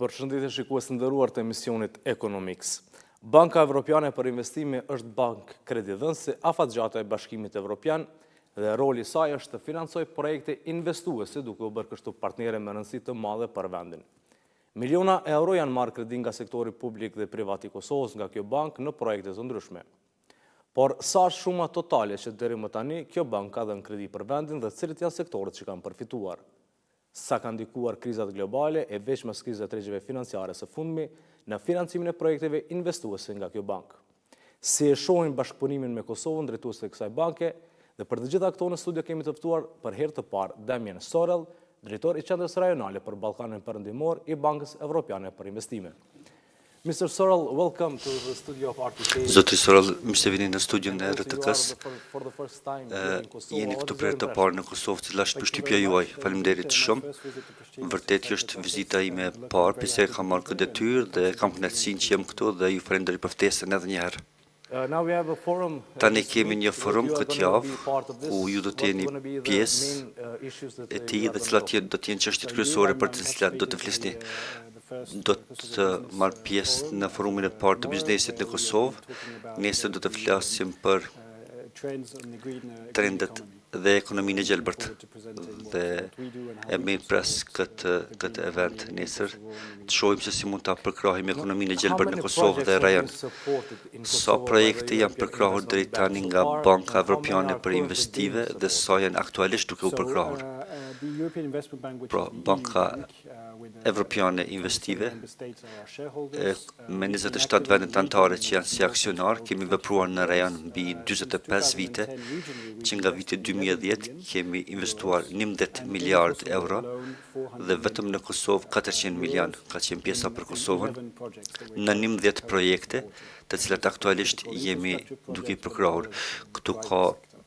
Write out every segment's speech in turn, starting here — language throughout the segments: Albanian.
Përshëndetje shikues të nderuar të emisionit Economics. Banka Evropiane për Investime është bankë kredidhënëse afatgjata e Bashkimit Evropian dhe roli i saj është të financojë projekte investuese duke u bërë kështu partnere me rëndësi të madhe për vendin. Miliona euro janë marrë kredi nga sektori publik dhe privat i Kosovës nga kjo bankë në projekte të ndryshme. Por sa është shuma totale që deri më tani kjo bankë ka dhënë kredi për vendin dhe cilët janë sektorët që kanë përfituar? Sa kanë ndikuar krizat globale e veçmas krizat rregjeve financiare së fundmi në financimin e projekteve investuese nga kjo bankë? Si e shohin bashkëpunimin me Kosovën drejtues të kësaj banke? Dhe për të gjitha këto në studio kemi të ftuar për herë të parë Damien Sorel, drejtor i Qendrës Rajonale për Ballkanin Perëndimor i Bankës Evropiane për Investime. Mr. Sorel, welcome to the studio of RTK. Zoti Sorel, mirë se vini në studion e RTK-s. Jeni këtu për herë të parë në Kosovë, cila është përshtypja juaj. Faleminderit shumë. Vërtet është vizita ime e parë, pse kam marrë këtë detyrë dhe kam kënaqësinë që jam këtu dhe ju falenderoj për ftesën edhe një herë. Tani kemi një forum këtë javë ku ju do të jeni pjesë e tij dhe cilat do të jenë çështjet kryesore për të cilat do të flisni. Do të marr pjesë në forumin e parë të biznesit në Kosovë. Nesër do të flasim për trendet dhe ekonominë e gjelbërt dhe e me pres këtë event nesër të shohim se si mund ta përkrahim ekonominë e gjelbërt në Kosovë dhe rajon. Sa projekte janë përkrahur deri tani nga Banka Evropiane për Investime dhe sa janë aktualisht duke u përkrahur. Pra, Banka Evropiane Investime me 27 vendet anëtare që janë si aksionar, kemi vepruar në rajon mbi 45 vite, që nga viti 2010 kemi investuar 11 miliard euro dhe vetëm në Kosovë 400 milion ka qenë pjesa për Kosovën në 11 projekte, të cilat aktualisht jemi duke i përkrahur. Këtu ka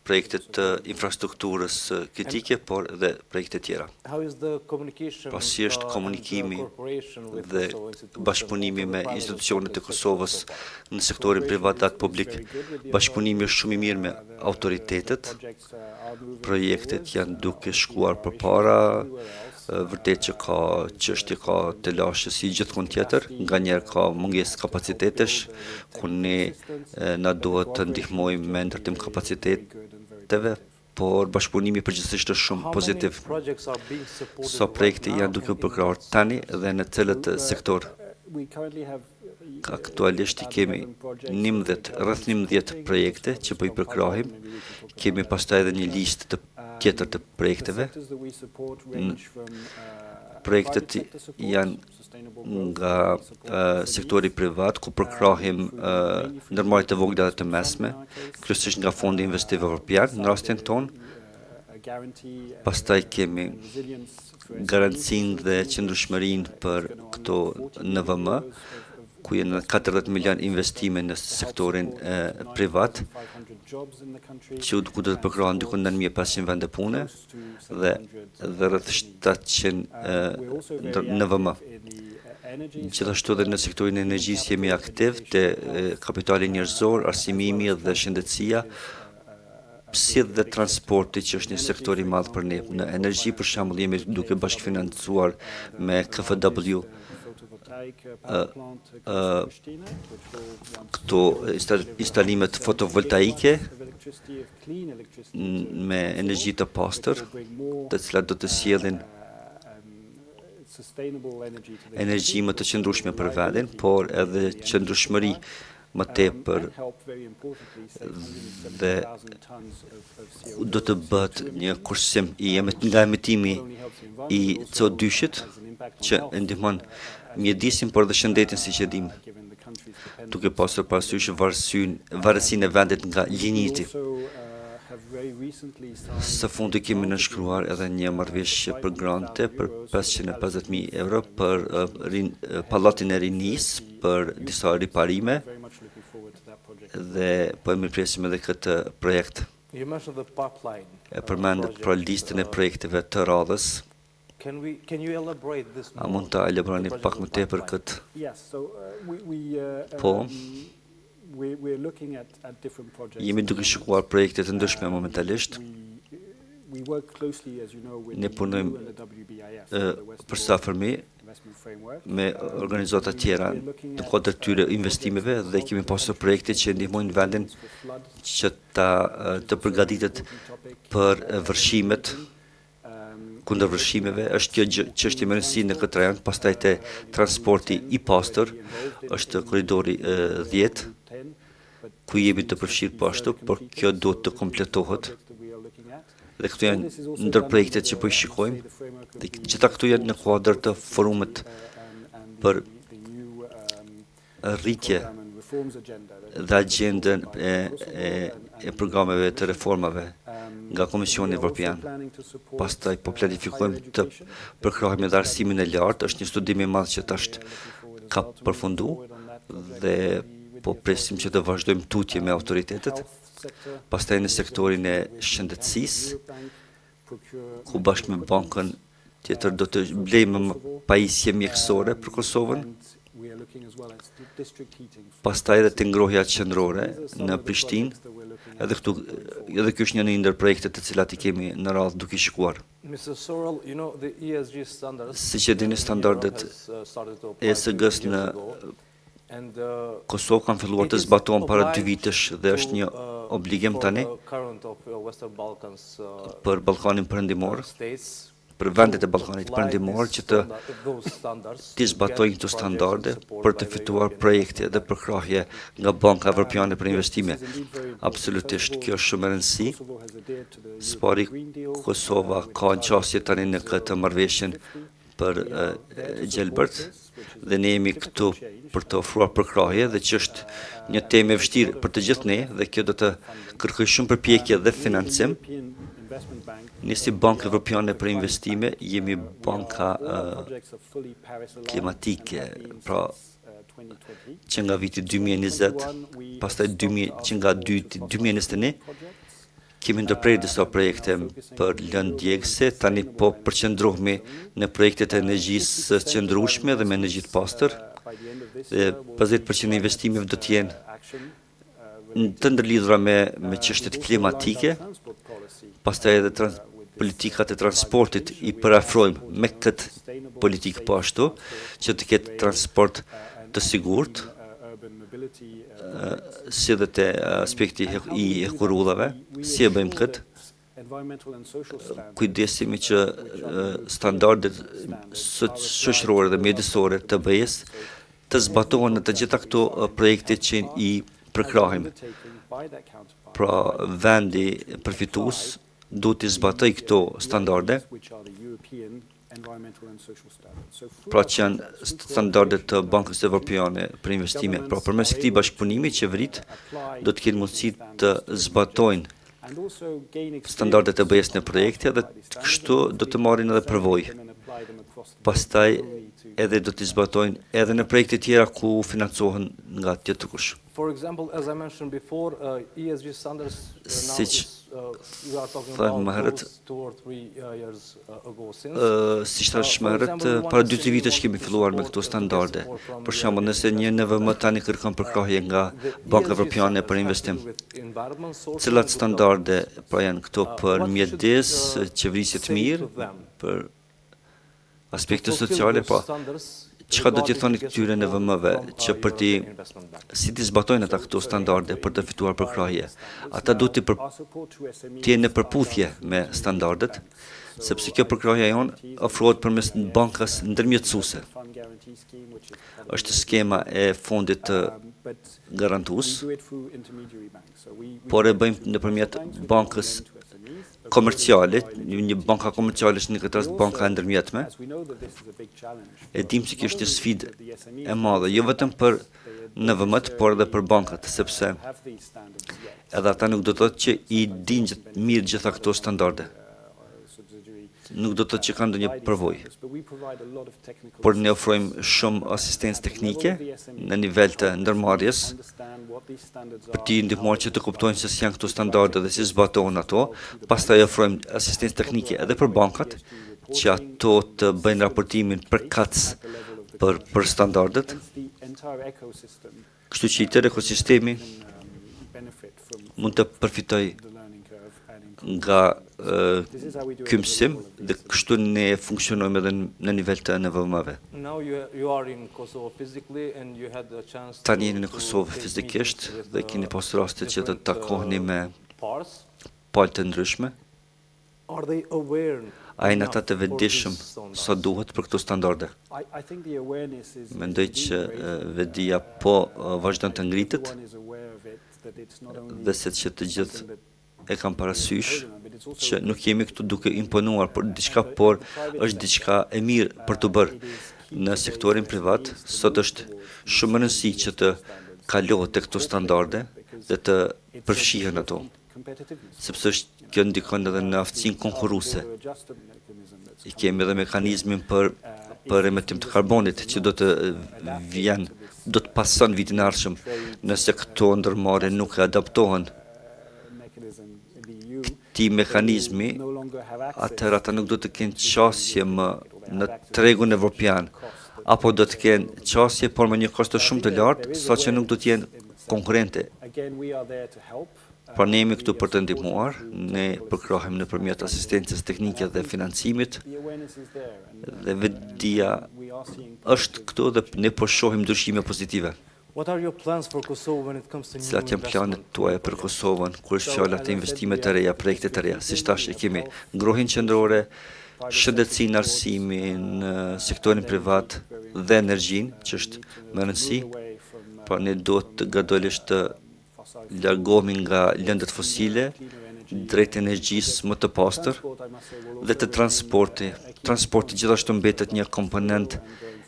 projekte të infrastrukturës kritike, por dhe projekte tjera. Si është komunikimi dhe bashkëpunimi me institucionet e Kosovës në sektorin privat dhe publik? Bashkëpunimi është shumë i mirë me autoritetet, projektet janë duke shkuar përpara, vërtet që ka çështje ka të lashës si gjithkund tjetër, nganjëherë ka mungesë kapacitetesh, ku ne na duhet të ndihmojmë me ndërtim kapaciteteve, por bashkëpunimi përgjithsisht është shumë pozitiv. Sa projekte janë duke u përkrahur tani dhe në cilët sektor? Aktualisht kemi rreth 11 projekte që po i përkrahim. Kemi pastaj edhe një listë tjetër të projekteve. Projektet janë nga sektori privat, ku përkrahim ndërmarrje të vogla dhe të mesme, kryesisht nga Fondi Investim Evropian në rastin ton. Pastaj kemi garancinë dhe qëndrueshmërinë për këto NVM, ku janë 40 milion investime në sektorin privat, ku do të përkrahen diku në 1500 vende pune dhe rreth 700 NVM. Gjithashtu edhe në sektorin e energjisë jemi aktiv te kapitali njerëzor, arsimimi dhe shëndetësia, si dhe transporti që është një sektor i madh për ne. Në energji për shembull jemi duke bashkëfinancuar me KfW këto instalimet fotovoltaike me energji të pastër, të cilat do të sjellin energji më të qëndrueshme për vendin, por edhe qëndrueshmëri më tepër dhe do të bëhet një kursim nga emitimi i CO2-shit që ndihmon mjedisin, por dhe shëndetin si që dim, duke pasur parasysh varësinë e vendit nga ligniti. Së fundi kemi nënshkruar edhe një marrëveshje për grante për 550.000 euro për pallatin e rinis, për disa riparime dhe po e mirëpresim edhe këtë projekt. E përmendet pra listën e projekteve të radhës. A mund ta elaboroni pak më tepër këtë? Po. Jemi duke shikuar projekte të ndryshme momentalisht. Ne punojmë përstafërmi me organizata tjera të kuadër tyre investimeve dhe kemi pasur projekte që ndihmojnë vendin që të përgatitet për vërshimet, kundër vërshimeve. Është kjo çështje më e rëndësishme në këtë rajon, pastaj te transporti i pastër, është koridori 10, ku jemi të përfshirë po ashtu, por kjo duhet të kompletohet. Dhe këtu janë ndër projektet që po i shikojmë. Dhe gjitha këtu janë në kuadër të forumet për rritje dhe agendën e programeve të reformave nga Komisioni Evropian. Pastaj po planifikojmë të përkrahemi edhe arsimin e lartë. Është një studim i madh që tash ka përfunduar dhe po presim që të vazhdojmë tutje me autoritetet. Pastaj në sektorin e shëndetësisë, ku bashkë me bankën tjetër do të blejmë pajisje mjekësore për Kosovën. Pastaj edhe të ngrohja qendrore në Prishtinë. Edhe kjo është një ndër projektet të cilat i kemi në radhë duke shikuar. Siç e dini, standardet ESG-s në Kosovë kanë filluar të zbatohen para 2 vitesh dhe është një obligim tani për Ballkanin Perëndimor, për vendet e Ballkanit Perëndimor që të zbatojnë këto standarde për të fituar projekte dhe përkrahje nga Banka Evropiane për Investime. Absolutisht, kjo është shumë e rëndësishme. Spari Kosova ka qasje tani në këtë marrëveshjen për Gjelbërt dhe ne jemi këtu për të ofruar përkrahje dhe që është një temë e vështirë për të gjithë ne dhe kjo do të kërkojë shumë përpjekje dhe financim. Ne si Bankë Evropiane për Investime jemi banka klimatike, pra që nga viti 2020, pastaj që nga 2021, kemi ndërprerë disa projekte për lëndë djegëse, tani po përqendrohemi në projektet e energjisë qëndrueshme dhe me energji të pastër. Dhe 50% e investimeve do të jenë të ndërlidhura me çështjet klimatike. Pastaj edhe politikat e transportit i parafrojmë me këtë politikë po ashtu, që të ketë transport të sigurt, si dhe të aspekti i hekurudhave, si e bëjmë këtë, kujdesimi që standardet shoqërore dhe mjedisore të BE-s të zbatohen në të gjitha këto projekte që i përkrahim. Pra vendi përfitues duhet të zbatoj këto standarde, pra që janë standardet të Bankës Evropiane për Investime. Pra përmes këtij bashkëpunimi, qeveritë do të kenë mundësi të zbatojnë standardet e BE-s në projekte dhe kështu do të marrin edhe përvojë. Pastaj edhe do të zbatojnë edhe në projekte tjera ku financohen nga tjetër kush. Siç thënë më herët, siç thash më herët, para 2-3 vitesh kemi filluar me këto standarde. Për shembull, nëse një NVM tani kërkon përkrahje nga Banka Evropiane për Investim, cilat standarde pra janë këto për mjedis, qeverisje të mirë, për aspekte sociale, pa çka do t'i thoni këtyre NVM-ve që për si t'i zbatojnë ata këto standarde për të fituar përkrahje. Ata duhet t'i jenë në përputhje me standardet, sepse kjo përkrahja jonë ofrohet përmes bankës ndërmjetësuese. Është skema e fondit të garantues, por e bëjmë nëpërmjet bankës komerciale, një banka komerciale është në këtë rast banka e ndërmjetme. E dim që kjo është një sfidë e madhe, jo vetëm për NVM-t, por edhe për bankat, sepse edhe ata nuk do të thotë që i dinë mirë gjitha këto standarde. Nuk do të thotë që kanë ndonjë përvojë. Por ne ofrojmë shumë asistencë teknike në nivel të ndërmarrjes për t'i ndihmuar që të kuptojnë se si janë këto standarde dhe si zbatohen ato. Pastaj ofrojmë asistencë teknike edhe për bankat, që ato të bëjnë raportimin përkatës për standardet. Kështu që i tërë ekosistemi mund të përfitoj nga ky mësim dhe kështu ne funksionojmë edhe në nivel të NVM-ve. Tani jeni në Kosovë fizikisht dhe keni pas rastet që të takoheni me palë të ndryshme. A jeni ata të vetëdijshëm sa duhet për këto standarde? Mendoj që vetëdia po vazhdon të ngritet dhe se që të gjithë e kam parasysh që nuk jemi këtu duke imponuar për diçka, por është diçka e mirë për të bërë në sektorin privat. Sot është shumë e rëndësishme që të kalohet tek këto standarde dhe të përfshihen ato, sepse kjo ndikon edhe në aftësinë konkurruese. I kemi edhe mekanizmin për emetim të karbonit që do të pason vitin e ardhshëm nëse këto ndërmarrje nuk e adaptohen këtij mekanizmi, atëherë ata nuk do të kenë qasje më në tregun evropian, apo do të kenë qasje por me një kosto shumë të lartë, saqë nuk do të jenë konkurrente. Pra ne jemi këtu për të ndihmuar, ne përkrahem nëpërmjet asistencës teknike dhe financimit, dhe vetëdia është këtu dhe ne po shohim ndryshime pozitive. Cilat janë planet tuaja për Kosovën, kur është fjala të investime të reja, projekte të reja, si tash e kemi ngrohin qendrore, shëndetësinë, arsimin, sektorin privat dhe energjinë, që është më rëndësi, pra ne do të gradualisht të largohemi nga lëndët fosile drejt energjisë më të pastër dhe të transporti. Transporti gjithashtu mbetet një komponent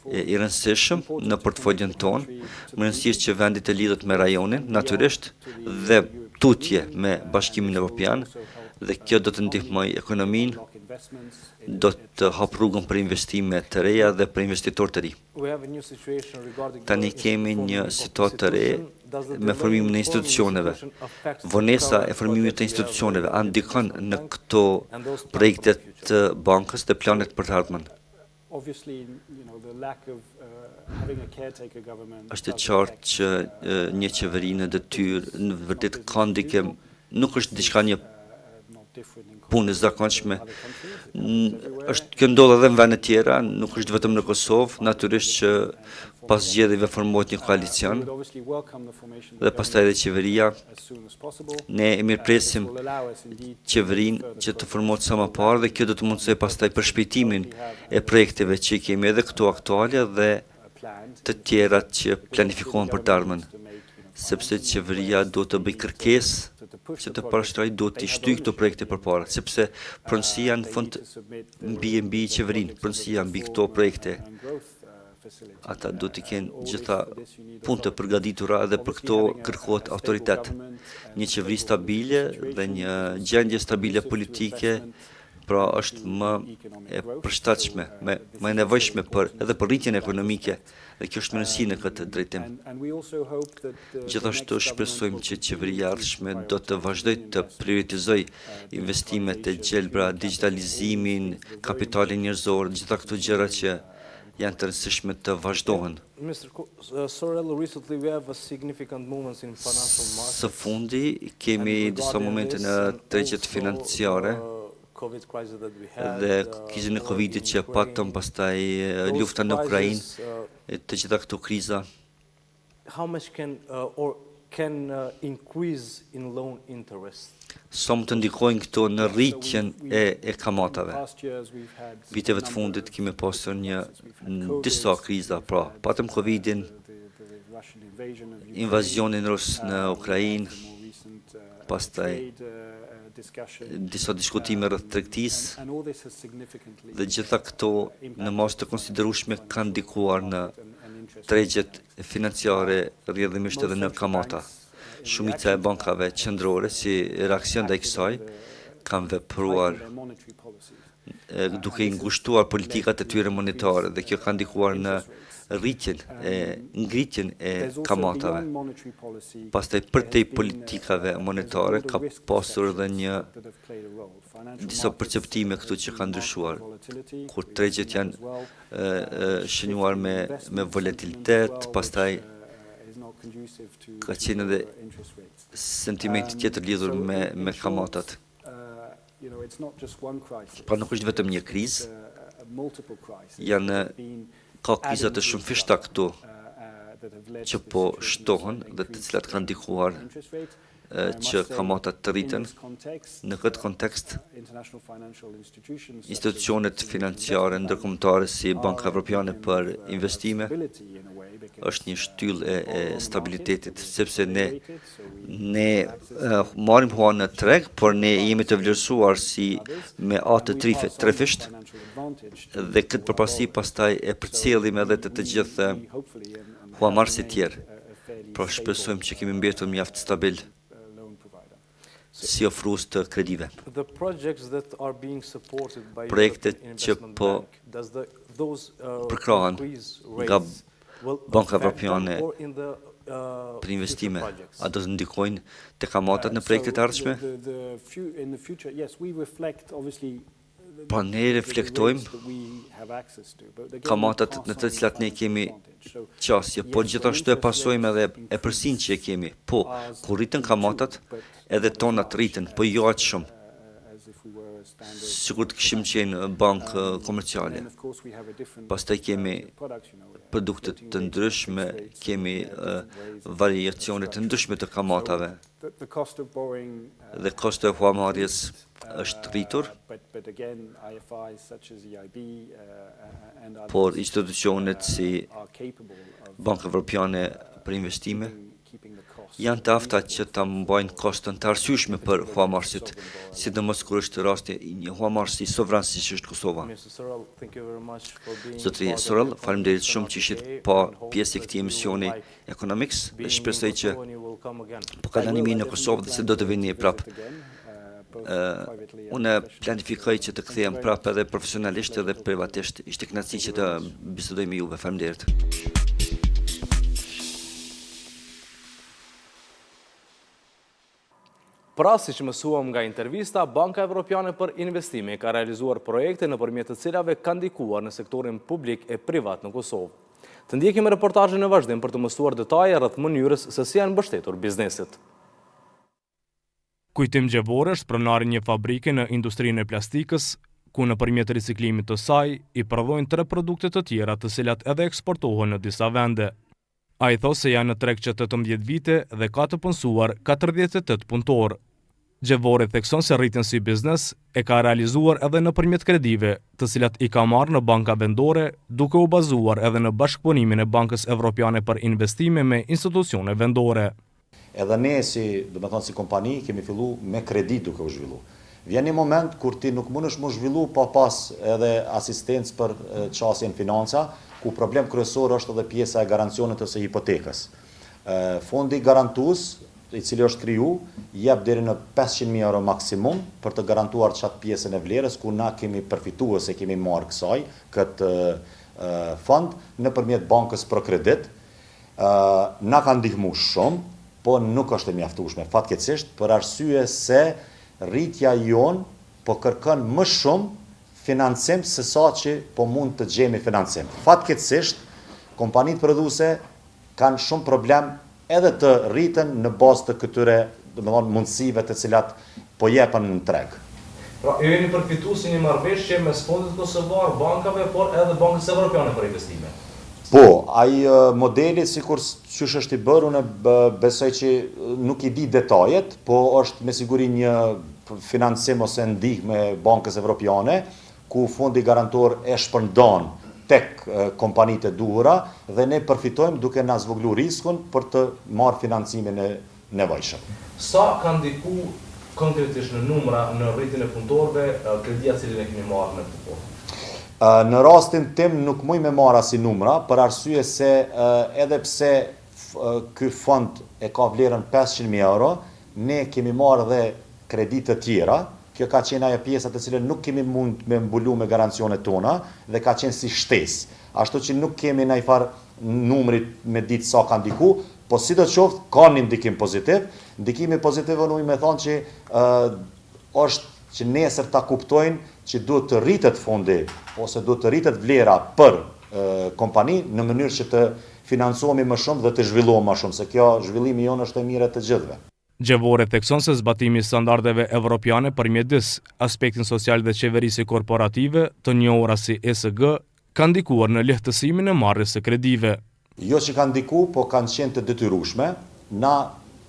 i rëndësishëm në portfolien tonë, më rëndësishë që vendi të lidhet me rajonin, natyrisht, dhe tutje me Bashkimin Evropian, dhe kjo do të ndihmojë ekonominë, do të hap rrugën për investime të reja dhe për investitorë të ri. Tani kemi një situatë të re me formimin e institucioneve. Vonesa e formimit të institucioneve a ndikon në këto projekte të bankës dhe planet për të ardhmen? Është e qartë që një qeveri në detyrë në vërtet ka ndikim, nuk është diçka një punë e zakonshme. Kjo ndodh edhe në vende tjera, nuk është vetëm në Kosovë, natyrisht që pas zgjedhjeve formohet një koalicion dhe pastaj edhe qeveria. Ne e mirëpresim qeverinë që të formohet sa më parë dhe kjo do të mundsojë pastaj përshpejtimin e projekteve që kemi edhe këto aktuale dhe të tjera që planifikohen për të ardhmen, sepse qeveria do të bëj kërkesë që të parashtrojë, do të shtyjë këto projekte përpara, sepse pronësia në fund mbi qeverinë, pronësia mbi këto projekte. Ata do të kenë gjitha punë të përgatitura dhe për këto kërkohet autoritet. Një qeveri stabile dhe një gjendje stabile politike, pra është më e përshtatshme, më e nevojshme edhe për rritjen ekonomike, dhe kjo është më rëndësi në këtë drejtim. Gjithashtu shpresojmë që qeveria ardhshme do të vazhdojë të prioritizojë investimet e gjelbra, digitalizimin, kapitalin njerëzor, gjitha këto gjëra që janë të rëndësishme të vazhdohen. Së fundi kemi disa momente në tregjet financiare dhe krizën e Covidit që patëm, pastaj lufta në Ukrainë, të gjitha këto kriza. Sa më të ndikojnë këto në rritjen e kamatave. Viteve të fundit kemi pasur disa kriza, pra patëm Covidin, invazionin rus në Ukrainë, pastaj disa diskutime rreth tregtisë, dhe gjitha këto në masë të konsiderueshme kanë ndikuar në tregjet financiare, rrjedhimisht edhe në kamata. Shumica e bankave qendrore si reaksion ndaj kësaj kanë vepruar duke i ngushtuar politikat e tyre monetare dhe kjo ka ndikuar në ngritjen e kamatave. Pastaj përtej politikave monetare ka pasur edhe disa perceptime këtu që kanë ndryshuar, kur tregjet janë shënuar me volatilitet, pastaj ka qenë edhe sentimenti tjetër lidhur me kamatat. Pra nuk është vetëm një krizë, ka kriza të shumëfishta këtu që po shtohen dhe të cilat kanë ndikuar që kamatat të rriten. Në këtë kontekst, institucionet financiare ndërkombëtare si Banka Evropiane për Investime është një shtyllë e stabilitetit, sepse ne marrim hua në treg, por ne jemi të vlerësuar si me atë trefisht dhe këtë përparësi pastaj e përcjellim edhe të gjithë huamarrësit tjerë. Pra shpresojmë që kemi mbetur mjaft stabil si ofrues të kredive. Projektet që po përkrahen nga Banka Evropiane për Investime, a do të ndikojnë te kamatat në projektet e ardhshme? Pa ne reflektojmë kamatat në të cilat ne kemi qasje, po gjithashtu e pasojmë edhe e përsin që e kemi. Po, kur rritën kamatat, edhe tonat rritën, po jo aq shumë. Sikur të kishim qenë bankë komerciale. Pastaj kemi produkte të ndryshme, kemi variacione të ndryshme të kamatave. Dhe kosto e huamarrjes është rritur, por institucionet si Banka Evropiane për Investime janë të afta që ta mbajnë kostën të arsyeshme për huamarrësit, sidomos kur është rasti një huamarrësi sovran siç është Kosova. Zotri Sorel, faleminderit shumë që ishit pa pjesë e këtij emisioni Economics dhe shpresoj që po kalonimi në Kosovë dhe se do të vini prapë. Unë planifikoj që të kthehem prapë edhe profesionalisht edhe privatisht. Ishte kënaqësi që të bisedoj me juve. Faleminderit. Pra, si që mësuam nga intervista, Banka Evropiane për Investime ka realizuar projekte nëpërmjet të cilave ka ndikuar në sektorin publik e privat në Kosovë. Të ndjekim reportazhin në vazhdim për të mësuar detaje rreth mënyrës se si janë mbështetur biznesit. Kujtim Gjevore është pronari një fabrike në industrinë e plastikës, ku nëpërmjet riciklimit të saj i prodhojnë 3 produkte të tjera të cilat edhe eksportohen në disa vende. Ai thosë se janë në treg që 18 vite dhe ka të punësuar 48 punëtorë. Gjevore thekson se rritjen si biznes e ka realizuar edhe nëpërmjet kredive, të cilat i ka marrë në banka vendore, duke u bazuar edhe në bashkëpunimin e Bankës Evropiane për Investime me institucione vendore. Edhe ne si kompani kemi fillu me kredi duke u zhvillu. Vjen një moment kur ti nuk mundesh më zhvillu pa pas edhe asistencë për çështjen financa, ku problem kryesor është edhe pjesa e garancionit ose hipotekës. Fondi garantues, i cili është kriju, jep deri në 500.000 euro maksimum për të garantuar çat pjesën e vlerës, ku na kemi përfituar se kemi marrë këtë fond nëpërmjet bankës për kredit. Na ka ndihmuar shumë, po nuk është e mjaftueshme fatkeqësisht për arsye se rritja jon po kërkon më shumë financim se sa që po mund të gjejmë financim. Fatkeqësisht, kompanitë prodhuese kanë shumë problem edhe të rriten në bazë të këtyre, mundësive të cilat po jepen në treg. Pra, ju jeni përfituar si një marrëveshje mes Fondit Kosovar, bankave, por edhe Bankës Evropiane për Investime. Po, ai modeli sikur çysh është i bërë, unë besoj që nuk i di detajet, po është me siguri një financim ose ndihmë e Bankës Evropiane, ku fondi garantor e shpërndan tek kompanitë e duhura dhe ne përfitojmë duke na zvogëluar riskun për të marrë financimin e nevojshëm. Sa ka ndikuar konkretisht në numra në rritjen e punëtorëve kredia cilën e kemi marrë në këtë kohë? Në rastin tim nuk muj me marra si numra, për arsye se edhe pse ky fond e ka vlerën 500.000 euro, ne kemi marrë dhe kredi të tjera. Kjo ka qenë ajo pjesa të cilën nuk kemi mund me mbulu me garancionet tona dhe ka qenë si shtesë. Ashtu që nuk kemi ndaj far numrit me ditë sa ka ndiku, po sidoqoftë ka një ndikim pozitiv. Ndikimi pozitiv unë më thonë që është që nesër ta kuptojnë që duhet të rritet fondi ose duhet të rritet vlera për kompani në mënyrë që të financohemi më shumë dhe të zhvillohemi më shumë, se kjo zhvillimi jonë është e mire të gjithëve. Gjevore thekson se zbatimi i standardeve evropiane për mjedis, aspektin social dhe qeverisë korporative, të njohura si ESG, ka ndikuar në lehtësimin e marrjes së kredive. Jo që kanë ndiku, po kanë qenë të detyrueshme. Na,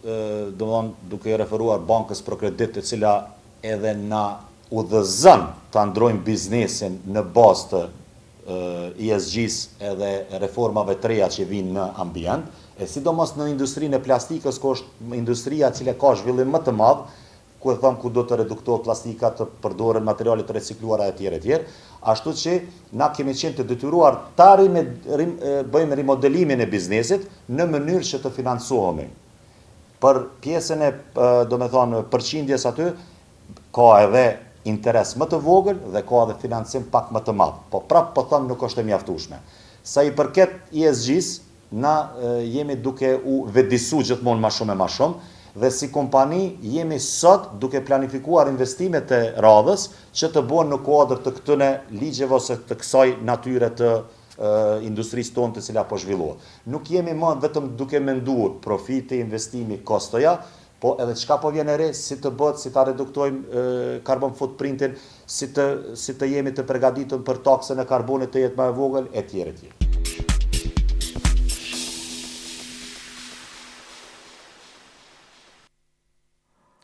duke i referuar bankës për kredit, e cila edhe na udhëzon të ndrojmë biznesin në bazë të ESG-s edhe reformave të reja që vinë në ambient, e sidomos në industrinë e plastikës, ku është industria cila ka zhvillim më të madh, ku e thëmë ku do të reduktohet plastika, të përdoren materialet të recikluara e tjerë, ashtu që na kemi qenë të detyruar ta bëjmë rimodelimin e biznesit në mënyrë që të financohemi. Për pjesën e, përqindjes aty, ka edhe interes më të vogël dhe ka edhe financim pak më të madh. Po prapë po them nuk është e mjaftueshme. Sa i përket ESG-s, na jemi duke u vedisu gjithmonë më shumë e më shumë, dhe si kompani jemi sot duke planifikuar investimet e radhës që të bëhen në kuadër të këtyre ligjeve ose të kësaj natyre të industrisë tonë të cila po zhvillohet. Nuk jemi më vetëm duke menduar profiti, investimi, kostoja, po edhe çka po vjen e re, si të bëhet, si ta reduktojmë carbon footprintin, si të jemi të përgatitur për taksën e karbonit të jetë më e vogël, etj.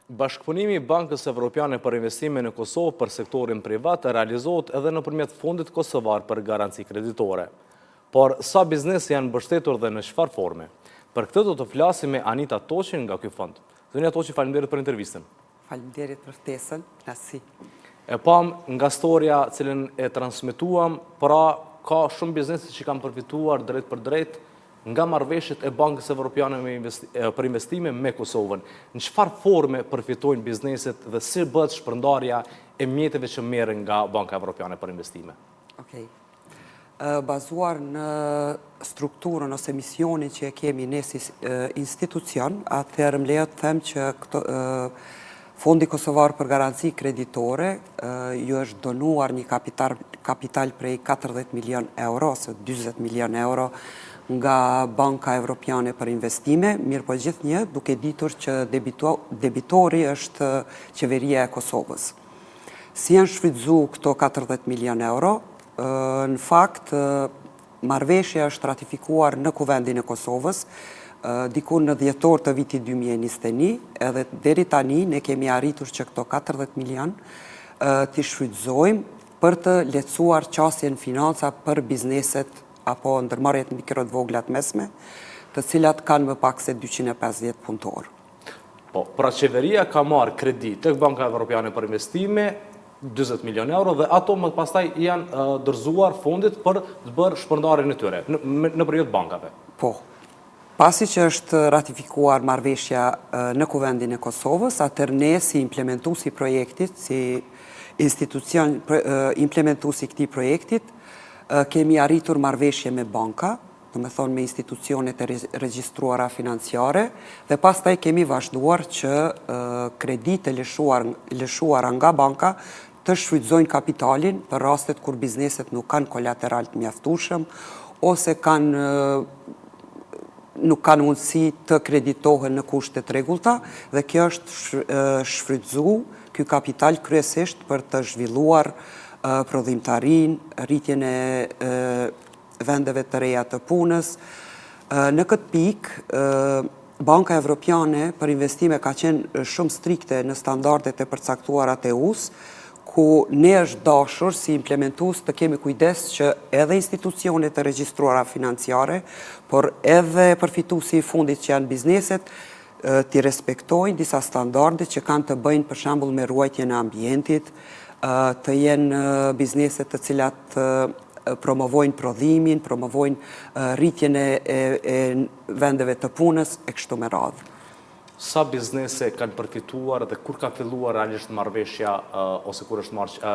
Bashkëpunimi i Bankës Evropiane për Investime në Kosovë për sektorin privat realizohet edhe nëpërmjet Fondit Kosovar për Garanci Kreditore. Por sa biznesi janë mbështetur dhe në çfarë forme? Për këtë do të flasim me Anita Toqin nga ky fond. Zonja Toqi, faleminderit për intervistën. Faleminderit për ftesën, nasi. E pam nga storia cilën e transmetuam, pra ka shumë biznese që kanë përfituar drejt për drejt nga marrëveshjet e Bankës Evropiane për Investime me Kosovën. Në çfarë forme përfitojnë bizneset dhe si bëhet shpërndarja e mjeteve që merren nga Banka Evropiane për Investime? Okej. Bazuar në strukturën ose misionin që kemi ne si institucion, atëherë më lejo të them që Fondi Kosovar për Garanci Kreditore ju është donuar një kapital prej 40 milion euro ose 20 milion euro nga Banka Evropiane për Investime, mirë po gjithnjë duke ditur që debitori është qeveria e Kosovës. Si janë shfrytzu këto 40 milion euro, në fakt, marrëveshja është ratifikuar në Kuvendin e Kosovës, diku në dhjetor të vitit 2021, edhe deri tani ne kemi arritur që këto 40 milion të shfrytëzojmë për të lehtësuar qasjen financa për bizneset apo ndërmarrjet mikro të vogla të mesme, të cilat kanë më pak se 250 punëtor. Po, pra qeveria ka marrë kredi tek Banka Evropiane për Investime 20 milion euro dhe ato më pastaj janë dorëzuar fondit për të bërë shpërndarjen e tyre nëpërmjet bankave. Po. Pasi që është ratifikuar marrëveshja në Kuvendin e Kosovës, atëherë ne si implementuesi i projektit, si institucion implementuesi i këtij projektit, kemi arritur marrëveshje me banka, domethënë me institucionet e regjistruara financiare, dhe pastaj kemi vazhduar që kreditë lëshuara nga banka të shfrytëzojnë kapitalin për rastet kur bizneset nuk kanë kolateral të mjaftueshëm ose nuk kanë mundësi të kreditohen në kushte të rregullta, dhe kjo është shfrytëzuar ky kapital kryesisht për të zhvilluar prodhimtarinë, rritjen e vendeve të reja të punës. Në këtë pikë, Banka Evropiane për Investime ka qenë shumë strikte në standardet e përcaktuara të EU-s, ku ne është dashur si implementues të kemi kujdes që edhe institucionet e regjistruara financiare, por edhe përfituesi i fundit që janë bizneset, t'i respektojnë disa standarde që kanë të bëjnë për shembull me ruajtjen e ambientit, të jenë bizneset të cilat promovojnë prodhimin, promovojnë rritjen e vendeve të punës e kështu me radhë. Sa biznese kanë përfituar dhe kur ka filluar realisht marrëveshja ose kur është marrë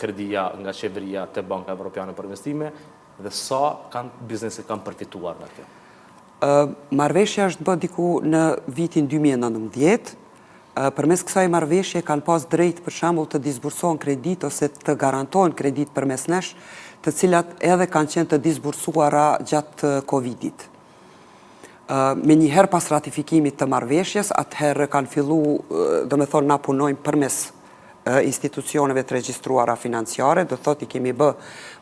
kredia nga qeveria te Banka Evropiane për Investime dhe sa biznese kanë përfituar nga kjo? Marrëveshja është bërë diku në vitin 2019. Përmes kësaj marrëveshje kanë pas drejt për shembull të disbursohen kredit ose të garantohen kredit përmes nesh, të cilat edhe kanë qenë të disbursuara gjatë Covidit. Me njëherë pas ratifikimit të marrëveshjes, atëherë kanë fillu, do me thonë, na punojmë përmes institucioneve të regjistruara financiare, do thot I kemi bë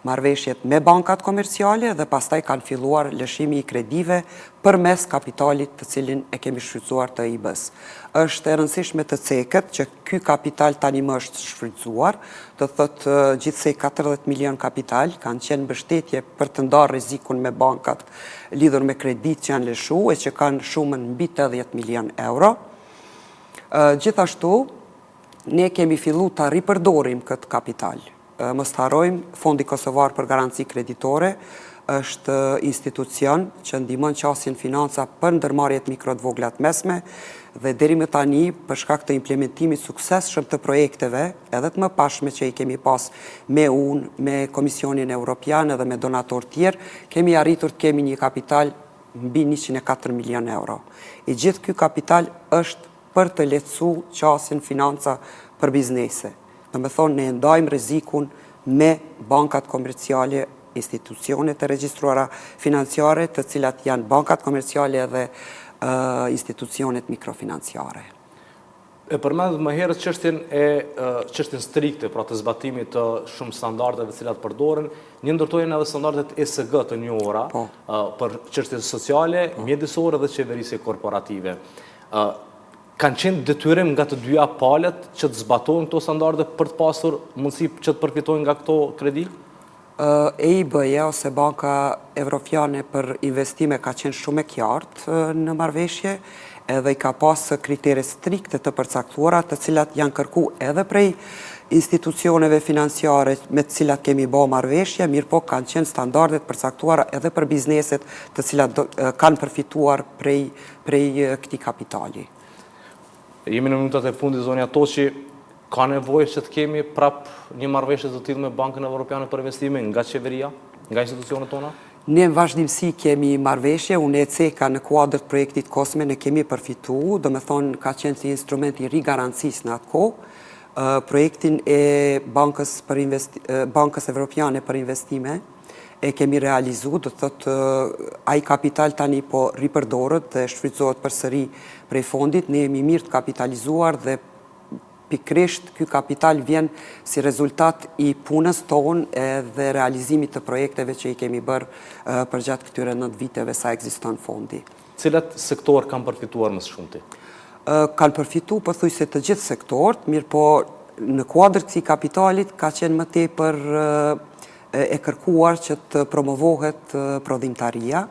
marrëveshjet me bankat komerciale dhe pastaj kanë filluar lëshimi I kredive përmes kapitalit të cilin e kemi shfrytzuar të EIB-s. Është e rëndësishme të ceket që ky kapital tani më është shfrytzuar, do thot gjithsej 40 milion kapital kanë qenë mbështetje për të ndarë rrezikun me bankat lidhur me kredit që janë lëshu e që kanë shumën mbi 80 milion euro. Gjithashtu, ne kemi fillu të ripërdorim këtë kapital. Mos të harrojmë, Fondi Kosovar për Garanci Kreditore është institucion që ndihmon qasjen financa për ndërmarrjet mikro të vogla të mesme dhe deri më tani për shkak të implementimit suksesshëm të projekteve, edhe të mëpashme që I kemi pas me unë, me Komisionin Evropian edhe me donator tjerë, kemi arritur të kemi një kapital mbi 104 milion euro. I gjithë ky kapital është për të lehtësu qasjen financa për biznese. Do me thonë, ne ndajmë rrezikun me bankat komerciale, institucionet e regjistruara financiare, të cilat janë bankat komerciale dhe institucionet mikrofinanciare. E përmendët më herët çështjen strikte, pra të zbatimit të shumë standardeve cilat përdoren, një ndërtojnë edhe standardet ESG të njohura për çështjet sociale, mjedisore dhe qeverisje korporative. Kanë qenë detyrim nga të dyja palët që të zbatojnë këto standarde për të pasur mundësi që të përfitojnë nga këto kredi? EIB-ja ose Banka Evropiane për investime ka qenë shumë e qartë në marrëveshje, edhe I ka pas kritere strikte të përcaktuara, të cilat janë kërku edhe prej institucioneve financiare me të cilat kemi bë marrëveshje, mirë po kanë qenë standardet përcaktuara edhe për bizneset të cilat kanë përfituar prej këtij kapitali. Jemi në minutat e fundit, zonja Toqi, ka nevojë që të kemi prap një marrëveshje të tillë me Bankën Evropiane për Investime nga qeveria, nga institucionet tona? Ne në vazhdimsi kemi marrëveshje, unë e ceka në kuadër të projektit Kosme ne kemi përfitu, do me thonë ka qenë si instrument I rigarancis në atë kohë, projektin e Bankës Evropiane për Investime, e kemi realizu, do të thotë ai kapital tani po ripërdoret dhe shfrytëzohet përsëri prej fondit, ne jemi mirë të kapitalizuar dhe pikrisht ky kapital vjen si rezultat I punës tonë dhe realizimit të projekteve që I kemi bërë përgjatë këtyre 9 viteve sa ekziston fondi. Cilat sektor kanë përfituar më së shumti? Kanë përfitu pothuajse të gjithë sektorët, mirë po në kuadër këtij kapitalit ka qenë më tepër e kërkuar që të promovohet prodhimtaria,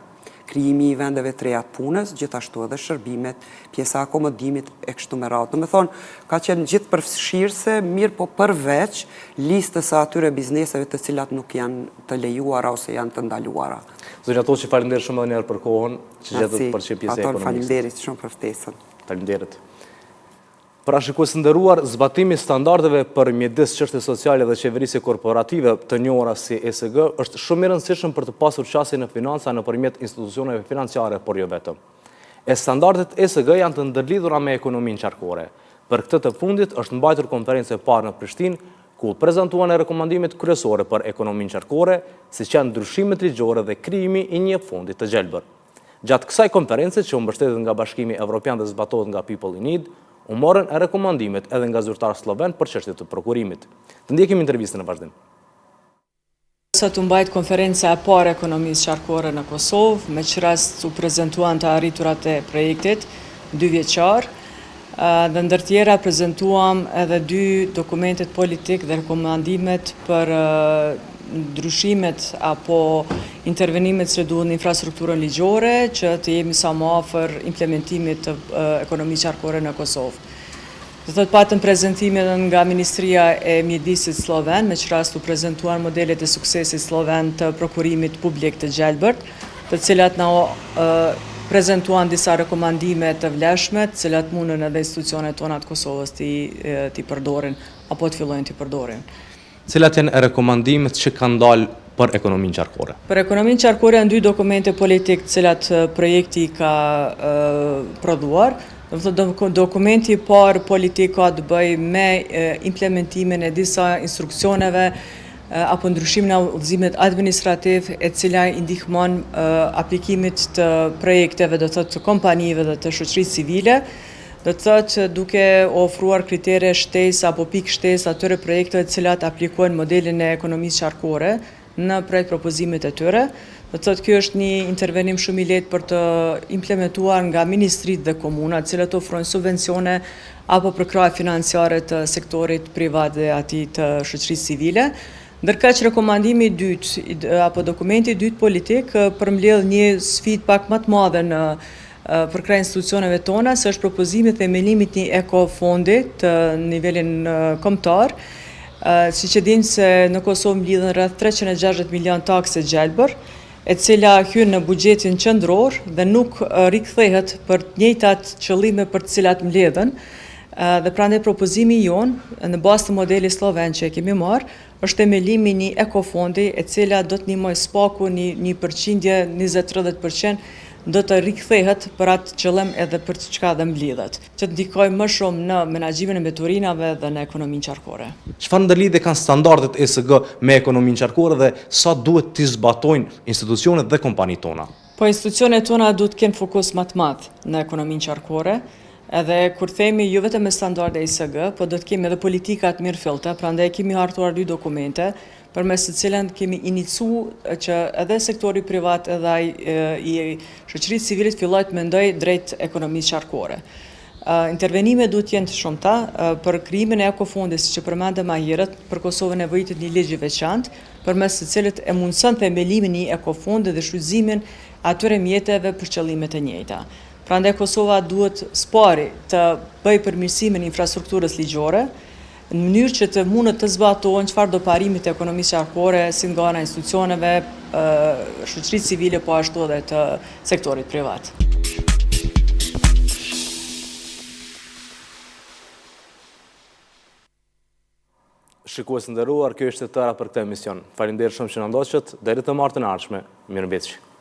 krijimi I vendeve të reja të punës, gjithashtu edhe shërbimet, pjesa akomodimit e kështu me radhë. Do me thonë, ka qenë gjithë përfshirëse, mirë po përveç listës së atyre bizneseve të cilat nuk janë të lejuara ose janë të ndaluara. Zonja Toqi, faleminderit shumë edhe një herë për kohën që gjetët për çë pjesë ekonomike. Faleminderit shumë për ftesën. Faleminderit. Pra shikues nderuar, zbatimi standardeve për mjedis çështje sociale dhe qeverisje korporative të njohura si ESG është shumë I rëndësishëm për të pasur qasje në financa nëpërmjet institucioneve financiare, por jo vetëm. Standardet ESG janë të ndërlidhura me ekonominë qarkore. Për këtë të fundit është mbajtur konferencë e parë në Prishtinë, ku prezantuan rekomandimet kryesore për ekonominë qarkore, siç janë ndryshimet ligjore dhe krijimi I një fondi të gjelbër. Gjatë kësaj konference që u mbështetet nga Bashkimi Evropian dhe zbatohet nga People in Need, u morën rekomandimet edhe nga zyrtar sloven për çështjet të prokurimit. Të ndjekim intervistën në vazhdim. Sot u mbajt konferenca e parë e ekonomisë qarkore në Kosovë, me që rast u prezentuan të arriturat e projektit 2 vjeçar, dhe ndër tjera prezentuam edhe 2 dokumentet politik dhe rekomandimet për ndryshimet apo intervenimet që duhet në infrastrukturën ligjore që të jemi sa më afër implementimit të ekonomisë qarkore në Kosovë. Dhe thot patëm prezentimin nga Ministria e Mjedisit Sloven, me që rast u prezentuar modelet e suksesit sloven të prokurimit publik të gjelbërt, të cilat na prezentuan disa rekomandime të vlefshme, të cilat mundën edhe institucionet tona të Kosovës t'i përdorin apo të fillojnë t'i përdorin. Cilat janë rekomandimet që kanë dalë për ekonominë qarkore? Për ekonominë qarkore janë 2 dokumente politik të cilat projekti ka prodhuar. Dokumenti I parë politik ka të bëjë me implementimin e disa instruksioneve apo ndryshimin e udhëzimit administrativ e cila i ndihmon aplikimit të projekteve, do të thotë të kompanive dhe të shoqërisë civile, do të thotë duke ofruar kritere shtesë apo pikë shtesë atyre projekteve të cilat aplikojnë modelin e ekonomisë qarkore në projekt propozimet e tyre. Do të thotë kjo është një intervenim shumë i lehtë për të implementuar nga ministritë dhe komunat, të cilat ofrojnë subvencione apo përkraje financiare të sektorit privat dhe atij të shoqërisë civile. Ndërkaq rekomandimi i dytë apo dokumenti i dytë politik përmbledh një sfidë pak më të madhe për krah institucioneve tona, se është propozimi i themelimit një ekofondi të nivelin kombëtar. Siç e dinë se në Kosovë mblidhen rreth 360 milion takse gjelbër, e cila hyn në buxhetin qendror dhe nuk rikthehet për të njëjtat qëllime për të cilat mbledhen. Dhe prandaj propozimi jon në bazë të modelit sloven që e kemi marrë është themelimi një ekofondi e cila do të ndihmojë spaku një përqindje 20-30% do të rikthehet për atë qëllim edhe për të çka dhe mblidhet, që të ndikojë më shumë në menaxhimin e mbeturinave dhe në ekonominë qarkore. Çfarë ndërlidhje kanë standardet ESG me ekonominë qarkore dhe sa duhet t'i zbatojnë institucionet dhe kompanitë tona? Po institucionet tona duhet të kenë fokus më të madh në ekonominë qarkore. Edhe kur themi jo vetëm me standarde ESG, po do të kemi edhe politika të mirëfillte, prandaj kemi hartuar 2 dokumente, përmes të cilën kemi inicuar që edhe sektori privat edhe i shoqërisë civile fillojë të mendojë drejt ekonomisë qarkore. Intervenimet duhet të jenë të shumta për krijimin e ekofondit, siç e përmendëm më herët, për Kosovën nevojitet një ligj i veçantë, përmes të cilit e mundson themelimin e një ekofondi dhe shfrytëzimin atyre mjeteve për qëllime të njëjta. Prandaj Kosova duhet spari të bëjë përmirësimin e infrastrukturës ligjore, në mënyrë që të mundet të zbatohen çfarë do parimit të ekonomisë qarkore si nga ana institucioneve, shoqërisë civile, po ashtu edhe të sektorit privat. Shikues të nderuar, kjo ishte tëra për këtë emision. Faleminderit shumë që na ndoqët, deri të martën e ardhshme. Mirëmbëngjes.